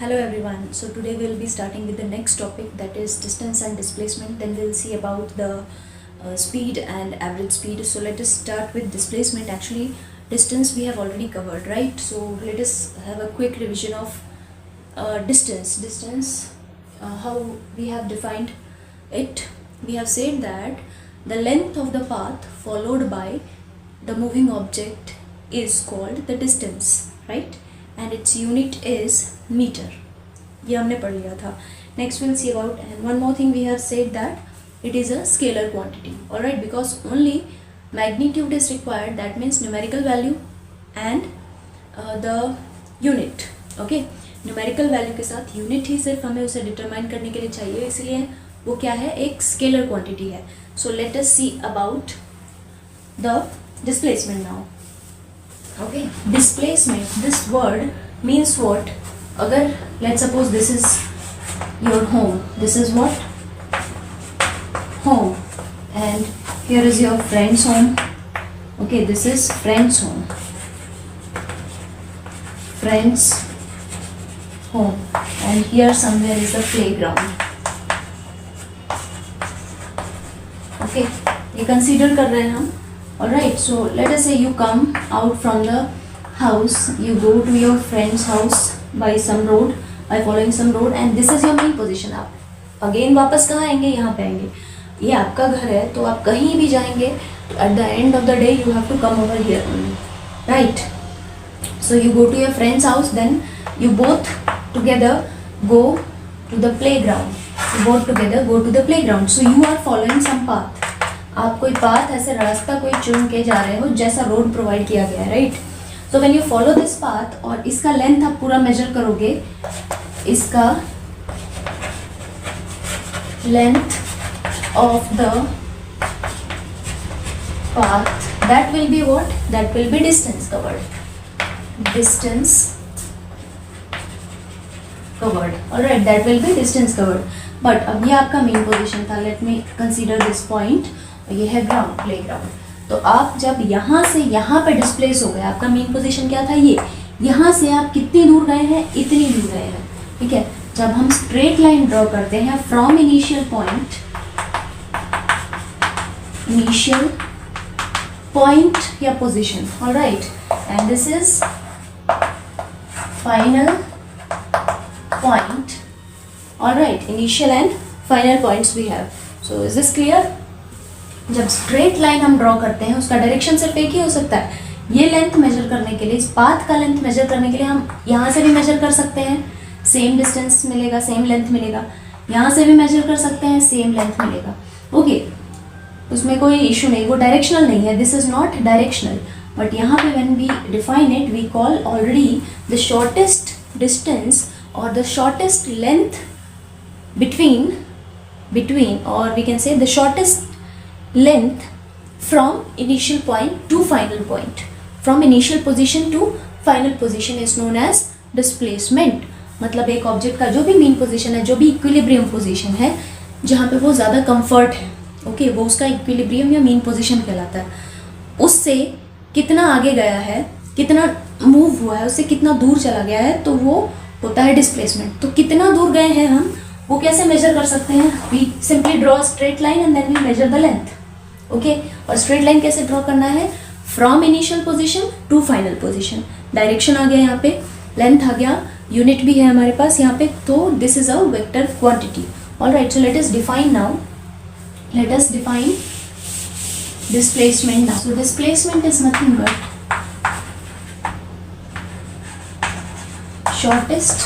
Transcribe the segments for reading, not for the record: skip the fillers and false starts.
Hello everyone. So today we'll be starting with the next topic, that is distance and displacement. Then we'll see about the speed and average speed. So let us start with displacement. Actually, distance we have already covered, right? So let us have a quick revision of distance. How we have defined it. We have said that the length of the path followed by the moving object is called the distance, right? And its unit is metre. ये हमने पढ़ लिया था. Next will see about, and one more thing we have said that it is a scalar quantity. Alright, because only magnitude is required, that means numerical value and the unit. Okay, numerical value के साथ unit ही सिर्फ हमें उसे determine करने के लिए चाहिए, इसलिए वो क्या है, एक स्केलर क्वांटिटी है. So let us see about the displacement now. Okay, displacement, this word means what? अगर let's suppose this is your home, this is what? Home, and here is your friend's home. Okay, this is friend's home. Friend's home, and here somewhere is the playground. Okay, ये consider कर रहे हैं हम. Alright, so let us say you come out from the house, you go to your friend's house by some road, by following some road, and this is your main position. आप again वापस कहाँ आएंगे, यहाँ पे आएंगे. ये आपका घर है, तो आप कहीं भी जाएंगे, at the end of the day you have to come over here only, right? So you go to your friend's house, then you both together go to the playground. You both together go to the playground. So you are following some path. आप कोई path, ऐसे रास्ता कोई चुन के जा रहे हो, जैसा रोड प्रोवाइड किया गया है, right? तो when you follow this path, और इसका लेंथ आप पूरा मेजर करोगे, इसका length of the path, that will be what, that will B distance covered. Distance covered, alright, that will B distance covered. But अब ये आपका मेन पोजीशन था. Let me consider this point. ये है ग्राउंड, प्ले ग्राउंड. तो आप जब यहाँ से यहाँ पे डिस्प्लेस हो गए, आपका मेन पोजीशन क्या था, ये. यहाँ से आप कितनी दूर गए हैं, इतनी दूर गए हैं, ठीक है. जब हम स्ट्रेट लाइन ड्रॉ करते हैं फ्रॉम इनिशियल पॉइंट या position, alright, and this is final point, alright. Initial and final points we have. So is this clear? जब स्ट्रेट लाइन हम ड्रॉ करते हैं, उसका डायरेक्शन सिर्फ एक ही हो सकता है. ये लेंथ मेजर करने के लिए, इस पाथ का लेंथ मेजर करने के लिए हम यहाँ से भी मेजर कर सकते हैं, सेम डिस्टेंस मिलेगा, सेम लेंथ मिलेगा. यहाँ से भी मेजर कर सकते हैं, सेम लेंथ मिलेगा. ओके, उसमें कोई इशू नहीं, वो डायरेक्शनल नहीं है. This is not directional, but यहाँ पे when we define it, we call already the shortest distance और the shortest length between, or we can say the shortest length from initial point to final point, from initial position to final position is known as displacement. मतलब एक object का जो भी main position है, जो भी equilibrium position है, जहाँ पे वो ज़्यादा कंफर्ट है, ओके, वो उसका इक्विलिब्रियम या मेन पोजीशन कहलाता है. उससे कितना आगे गया है, कितना मूव हुआ है, उससे कितना दूर चला गया है, तो वो होता है डिस्प्लेसमेंट. तो कितना दूर गए हैं हम, वो कैसे मेजर कर सकते हैं? We simply draw straight line and then we measure the length. Okay, और स्ट्रेट लाइन कैसे ड्रॉ करना है? From initial position to final position. Direction आ गया यहाँ पे, लेंथ आ गया, यूनिट भी है हमारे पास यहाँ पे. तो this is a vector quantity. Alright, so let us define now. Let us define displacement now. So displacement is nothing but shortest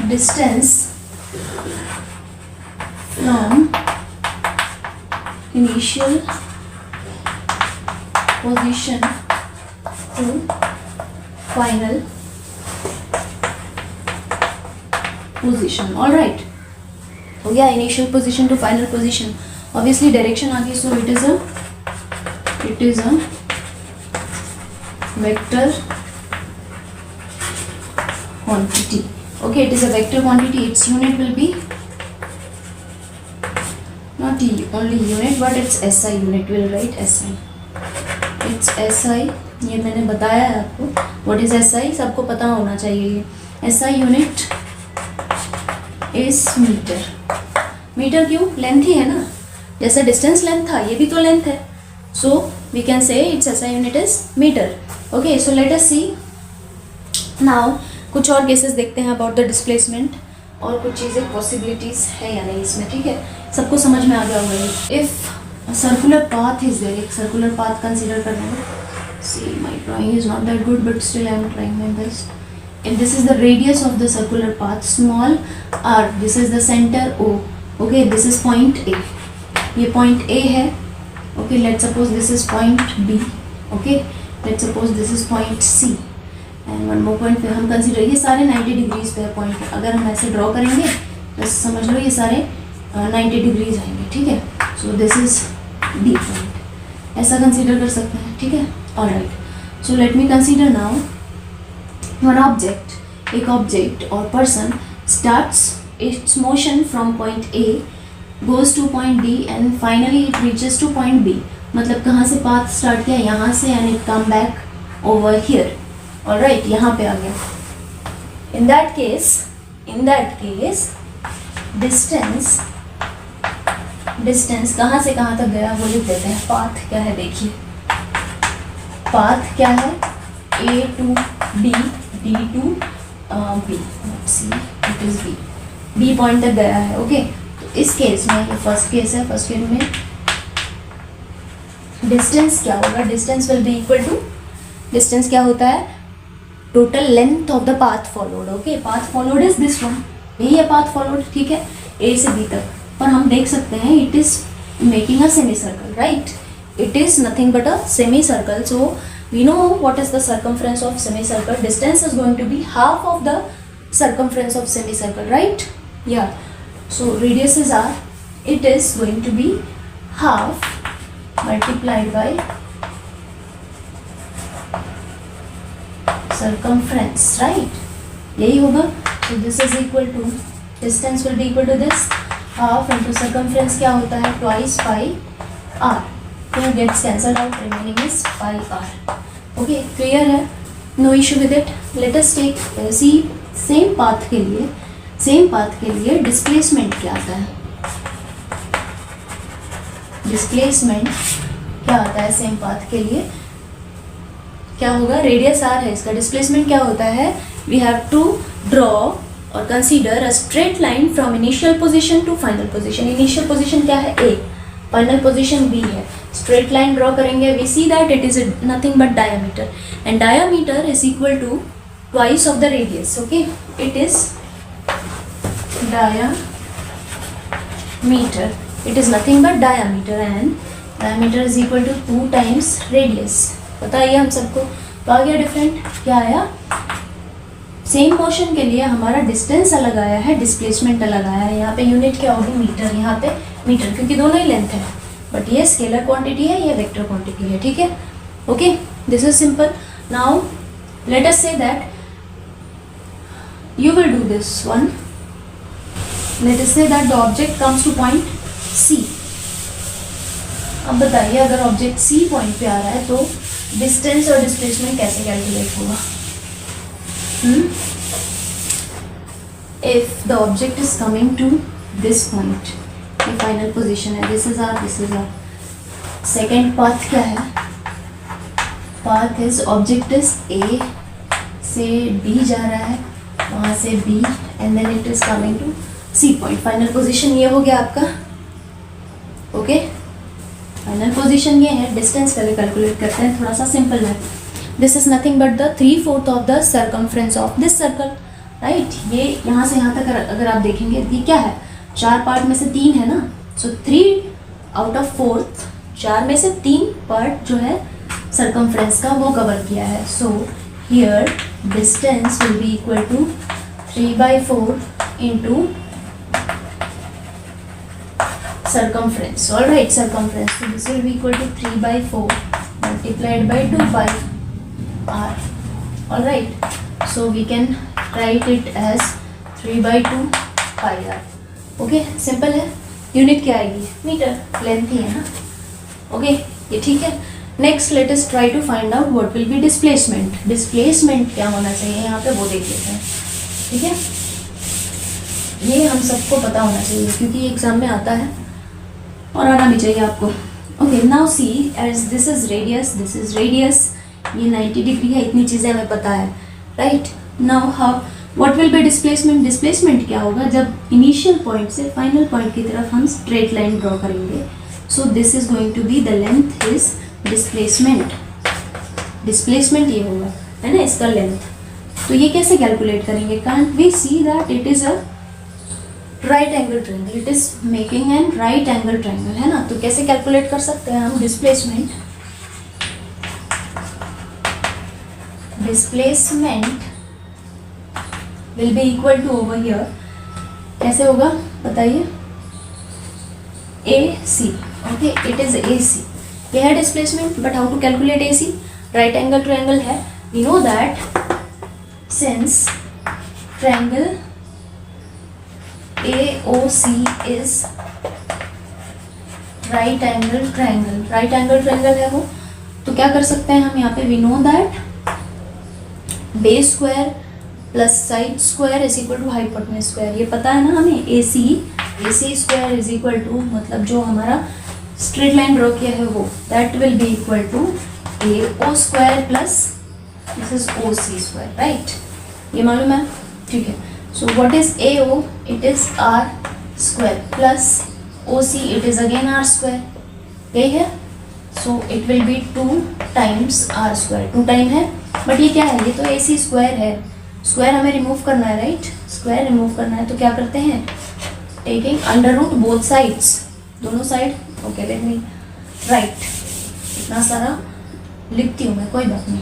distance from initial position to final position. All right, हो गया initial position to final position. Obviously direction आ गई, so it is a vector quantity. Okay, it is a vector quantity. Its unit will be not only unit but it's SI unit. We'll write SI. It's SI. ये मैंने बताया है आपको. What is SI? सबको पता होना चाहिए. SI unit is meter. Metre क्यों? लेंथ ही है ना, जैसा डिस्टेंस लेंथ था ये भी तो लेंथ है. So we can say its SI unit is meter. Okay, so let us see now. कुछ और केसेस देखते हैं अबाउट द डिस्प्लेसमेंट, और कुछ चीज़ें पॉसिबिलिटीज़ है या नहीं इसमें. ठीक है, सबको समझ में आ गया होगा. If circular path is there, एक सर्कुलर पाथ कंसिडर कर लेंगे. See my drawing is not that good but still I am trying my best. and this is the radius of the circular path, small r. This is the center O. Okay, this is point A. ये point A है. Okay, let's suppose this is point B. Okay, let's suppose this is point C. And one more point पे हम consider, ये सारे 90 degrees पे है point. अगर हम ऐसे ड्रॉ करेंगे तो समझ लो ये सारे 90 डिग्रीज आएंगे. ठीक है, सो दिस इज D पॉइंट, ऐसा कंसिडर कर सकते हैं. ठीक है, alright. So let me consider now one object. एक ऑब्जेक्ट और person starts it's motion from point A, goes to point D and finally it reaches to point B. मतलब कहाँ से पाथ स्टार्ट किया, यहाँ से, and it come back over here. Alright, यहाँ पे आ गया. In that case distance कहाँ से कहाँ तक गया वो लिख देते हैं. पाथ क्या है देखिए, पाथ क्या है, A to D, D to B. Let's see, it is B. B point तक गया है. ओके, इस केस में, ये फर्स्ट केस है, फर्स्ट केस में डिस्टेंस क्या होगा, distance will be equal to, distance क्या होता है, total length of the path followed. Okay, path followed is this one, यही है पाथ फॉलोड. ठीक है, ए से बी तक. पर हम देख सकते हैं it is making a semicircle, right. It is nothing but a semicircle. So we know what is the circumference of semicircle. Distance is going to be half of the circumference of semicircle, right? Yeah, so radius is r, it is going to be half multiplied by circumference, right? यही होगा. so this is equal to, distance will be equal to this, half into circumference क्या होता है, twice pi r. Here gets cancelled out, remaining is pi r. Okay, clear है, no issue with it. Let us take see same path के लिए displacement क्या आता है, displacement क्या आता है सेम पाथ के लिए, क्या होगा, रेडियस r है, इसका डिस्प्लेसमेंट क्या होता है, वी हैव टू ड्रॉ और consider a straight line from initial position to final position. Initial position क्या है A, फाइनल पोजीशन B है. स्ट्रेट लाइन ड्रॉ करेंगे, we see that it is nothing but diameter, and diameter is equal to twice of the radius. Okay, it is diameter, it is nothing but diameter, and diameter is equal to 2 times radius. बताइए हम सबको. तो आ गया different, क्या आया, same motion के लिए हमारा डिस्टेंस अलग आया है, डिस्प्लेसमेंट अलग आया है. यहाँ पे यूनिट क्या होगी, मीटर, यहाँ पे मीटर, क्योंकि दोनों ही लेंथ है. बट ये स्केलर क्वांटिटी है, ये वेक्टर क्वांटिटी है. ठीक है, okay, this is simple. Now let us say that you will do this one. Let us say that the object comes to point C. अब बताइए, अगर ऑब्जेक्ट C पॉइंट पे आ रहा है तो डिस्टेंस और डिस्प्लेसमेंट कैसे कैलकुलेट होगा. If the object is coming to this point, ये फाइनल पोजीशन है, this is our second path क्या है, path is object is A से B जा रहा है, वहाँ से B and then it is coming to C point. Final position ये हो गया आपका. ओके, फाइनल पोजीशन ये है. डिस्टेंस पहले कैलकुलेट करते हैं, थोड़ा सा सिंपल है. This is nothing but the 3/4 of the circumference of this circle, right. ये यहाँ से यहाँ तक अगर आप देखेंगे ये क्या है, 4 पार्ट में से 3 है ना. सो 3 आउट ऑफ 4, 4 में से 3 पार्ट जो है सर्कमफ्रेंस का वो कवर किया है. सो here distance will be equal to 3/4 into circumference. All right, circumference. So this will be equal to 3/4 multiplied by 2 pi r. All right. So we can write it as 3/2 pi r. Okay, simple है, unit क्या आएगी, metre, length ही है ना, okay ये ठीक है। Next let us try to find out what will be displacement. Displacement क्या होना चाहिए यहाँ पे वो देख लेते हैं, ठीक है। ये हम सबको पता होना चाहिए क्योंकि एग्जाम में आता है और आना भी चाहिए आपको। Okay now see, as this is radius, this is radius, ये 90 डिग्री है, इतनी चीज़ें हमें पता है, right. Now how what will be displacement. Displacement क्या होगा, जब इनिशियल पॉइंट से फाइनल पॉइंट की तरफ हम स्ट्रेट लाइन ड्रॉ करेंगे, so this is going to be the length is displacement. Displacement ये होगा, है ना, इसका लेंथ। तो ये कैसे कैलकुलेट करेंगे, can't we see that it is a right angle triangle, it is making an right angle triangle, है ना। तो कैसे कैलकुलेट कर सकते हैं हम displacement. Displacement will be equal to over here, कैसे होगा बताइए, A C, okay it is A C. ये है displacement, but how to calculate A C, right angle triangle है, we know that since triangle AOC is right angle triangle, right angle triangle है वो, तो क्या कर सकते हैं हम यहाँ पे, we know that base square plus side square is equal to hypotenuse square. ये पता है ना हमें, AC square is equal to, मतलब जो हमारा स्ट्रेट लाइन ड्रॉ किया है वो, that will be equal to AO square plus this is OC square, right, ये मालूम है, ठीक है। So what is AO, it is R square plus OC, it is again R square, यही है। So it will be 2 times R square, 2 time है, but ये क्या है, ये तो AC स्क्वायर है, स्क्वायर हमें रिमूव करना है, राइट, स्क्वायर रिमूव करना है, तो क्या करते हैं, taking under root both sides, दोनों side, okay let me write, इतना सारा लिखती हूँ मैं, कोई बात नहीं।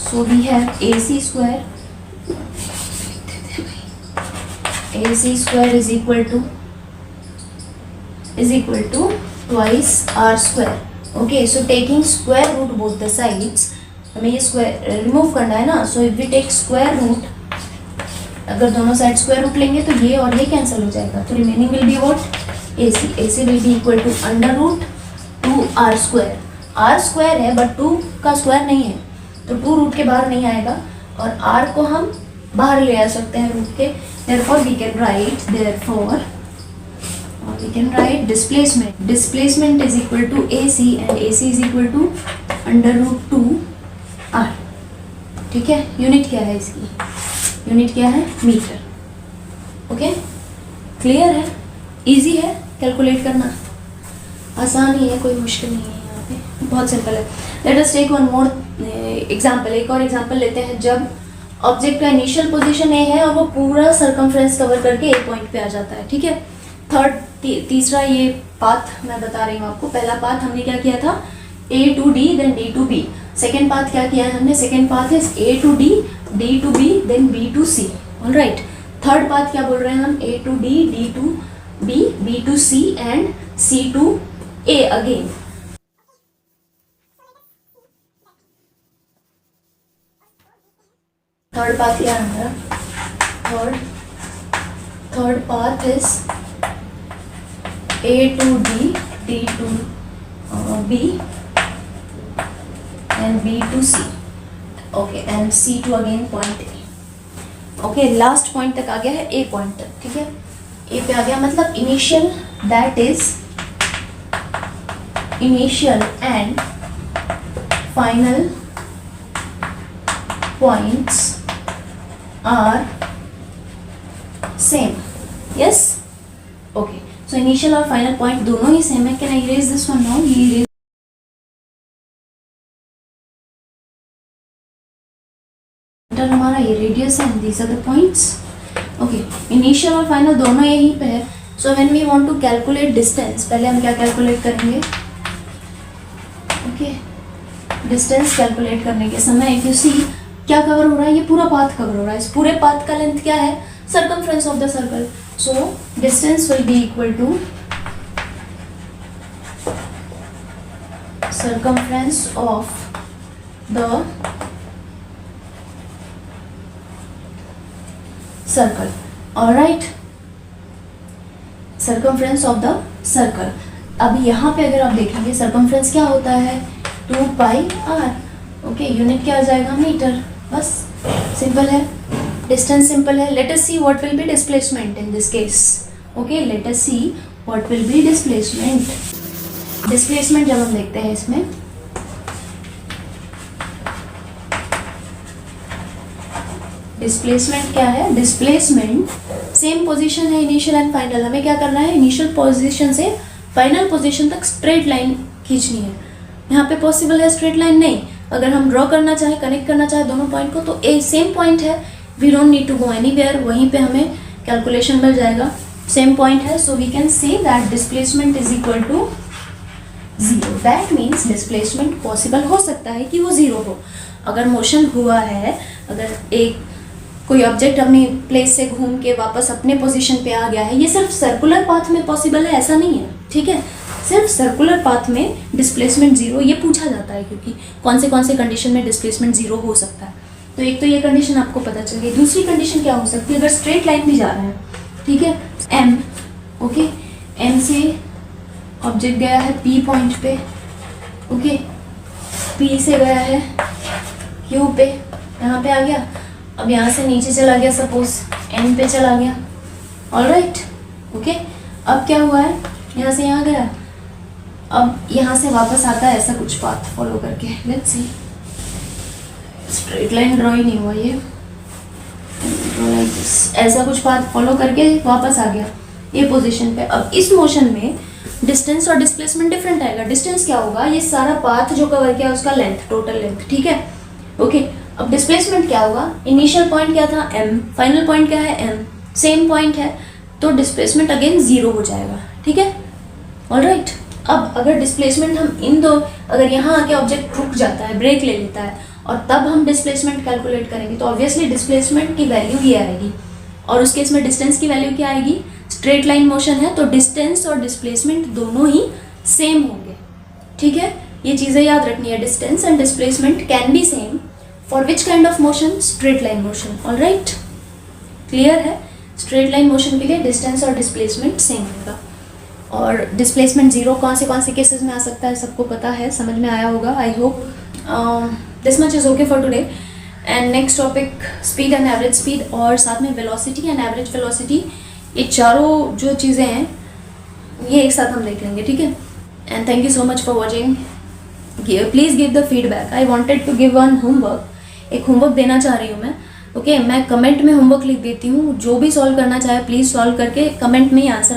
So we have AC square, AC square is equal to twice R square, okay. So taking square root both the sides, हमें ये स्क्वायर रिमूव करना है ना, so if we take square root, अगर दोनों साइड स्क्वायर रूट लेंगे तो ये और ये कैंसिल हो जाएगा, तो remaining will be what, AC will be equal to under root 2 R square, R square है बट 2 का स्क्वायर नहीं है, तो 2 रूट के बाहर नहीं आएगा, और R को हम बाहर ले आ सकते हैं रूट के, therefore we can write displacement is equal to AC and AC is equal to under root 2 R, ठीक है। यूनिट क्या है इसकी, यूनिट क्या है, मीटर, ओके क्लियर है, इजी है कैलकुलेट करना, आसान ही है, कोई मुश्किल नहीं है, यहाँ पे बहुत सिंपल है। Let us take one more example, एक और एग्जांपल लेते हैं, जब ऑब्जेक्ट का इनिशियल पोजीशन ए है और वो पूरा सर्कमफ्रेंस कवर करके ए पॉइंट पे आ जाता है, ठीक है। तीसरा ये पाथ मैं बता रही हूँ आपको, पहला पाथ हमने क्या किया था, A to D then D to B, second path क्या किया है हमने, second path is A to D, D to B then B to C, alright. Third path क्या बोल रहे हैं हम, A to D, D to B, B to C and C to A again. Third path क्या है हमारा, third path is A to D, D to B and B to C, okay, and C to again point A, okay, last point तक आ गया है, A point तक, ठीक है, A पे आ गया, मतलब initial, that is initial and final points are same, yes, okay. So initial और फाइनल पॉइंट दोनों ही सेम है, can I erase this one now, ये इरेज हमारा, ये रेडियस है, these are the points, okay. Initial और फाइनल दोनों यहीं पे है, so when we want to calculate distance, पहले हम क्या कैलकुलेट करेंगे, ओके, डिस्टेंस कैलकुलेट करने के समय इफ यू सी क्या कवर हो रहा है, ये पूरा पाथ कवर हो रहा है, इस पूरे पाथ का लेंथ क्या है, circumference of the circle, so distance will be equal to circumference of the circle, all right। Circumference of the circle. अब यहाँ पे अगर आप देखेंगे सर्कमफ्रेंस क्या होता है 2πr, ओके, यूनिट क्या आ जाएगा मीटर, बस सिंपल है, डिस्टेंस सिंपल है। Let us see what will be displacement in this case, okay, let us see what will be displacement. Displacement जब हम देखते हैं इसमें डिस्प्लेसमेंट क्या है, डिस्प्लेसमेंट सेम पोजीशन है इनिशियल एंड फाइनल, हमें क्या करना है इनिशियल पोजीशन से फाइनल पोजीशन तक स्ट्रेट लाइन खींचनी है। यहाँ पे पॉसिबल है स्ट्रेट लाइन नहीं, अगर हम ड्रॉ करना चाहे कनेक्ट करना चाहे दोनों पॉइंट को तो ए सेम पॉइंट है, we don't need to go anywhere, वहीं पे हमें कैलकुलेशन मिल जाएगा, सेम पॉइंट है, so we can say that displacement is equal to 0। That means displacement possible हो सकता है कि वो 0 हो। अगर मोशन हुआ है, अगर एक कोई ऑब्जेक्ट अपनी प्लेस से घूम के वापस अपने पोजीशन पे आ गया है, ये सिर्फ सर्कुलर पाथ में पॉसिबल है ऐसा नहीं है, ठीक है, सिर्फ सर्कुलर पाथ में डिस्प्लेसमेंट 0 ये पूछा जाता है, क्योंकि कौन से कंडीशन में डिस्प्लेसमेंट 0 हो सकता है। तो एक तो ये कंडीशन आपको पता चल गई। दूसरी कंडीशन क्या हो सकती है, अगर स्ट्रेट लाइन भी जा रहा है, ठीक है, एम, ओके, एम से ऑब्जेक्ट गया है पी पॉइंट पे, ओके, पी से गया है क्यू पे, यहाँ पे आ गया, अब यहाँ से नीचे चला गया, सपोज एन पे चला गया, ऑलराइट, ओके। अब क्या हुआ है, यहाँ से यहाँ गया, अब यहाँ से वापस आता है ऐसा कुछ पाथ फॉलो करके, let's see, straight line draw ही नहीं हुआ ये, ऐसा कुछ पाथ फॉलो करके वापस आ गया ये पोजीशन पे। अब इस मोशन में डिस्टेंस और डिस्प्लेसमेंट डिफरेंट आएगा। डिस्टेंस क्या होगा, ये सारा पाथ जो कवर किया उसका लेंथ, टोटल लेंथ, ठीक है, ओके। अब डिस्प्लेसमेंट क्या होगा, इनिशियल पॉइंट क्या था m, फाइनल पॉइंट क्या है m, सेम पॉइंट है, तो डिस्प्लेसमेंट अगेन 0 हो जाएगा, ठीक है, ऑलराइट। अब अगर डिस्प्लेसमेंट हम इन दो, अगर यहाँ आके ऑब्जेक्ट रुक जाता है, ब्रेक ले लेता है और तब हम डिस्प्लेसमेंट कैलकुलेट करेंगे तो ऑब्वियसली डिस्प्लेसमेंट की वैल्यू ये आएगी, और उस केस में डिस्टेंस की वैल्यू क्या आएगी, स्ट्रेट लाइन मोशन है तो डिस्टेंस और डिस्प्लेसमेंट दोनों ही सेम होंगे, ठीक है, ये चीज़ें याद रखनी है। Distance and displacement can be same for which kind of motion, straight line motion, alright, clear है। स्ट्रेट लाइन मोशन के लिए डिस्टेंस और डिस्प्लेसमेंट सेम होगा। और डिस्प्लेसमेंट 0 कौन से केसेस में आ सकता है सबको पता है, समझ में आया होगा, I hope this much is okay for today. And next topic speed and average speed, और साथ में वेलोसिटी एंड एवरेज वेलोसिटी, ये चारों जो चीज़ें हैं ये एक साथ हम देख लेंगे, ठीक है। And thank you so much for watching, please give the feedback. I wanted to give one homework, एक होमवर्क देना चाह रही हूँ मैं, ओके, मैं कमेंट में होमवर्क लिख देती हूँ, जो भी सॉल्व करना चाहे प्लीज़ सॉल्व करके कमेंट में ही आंसर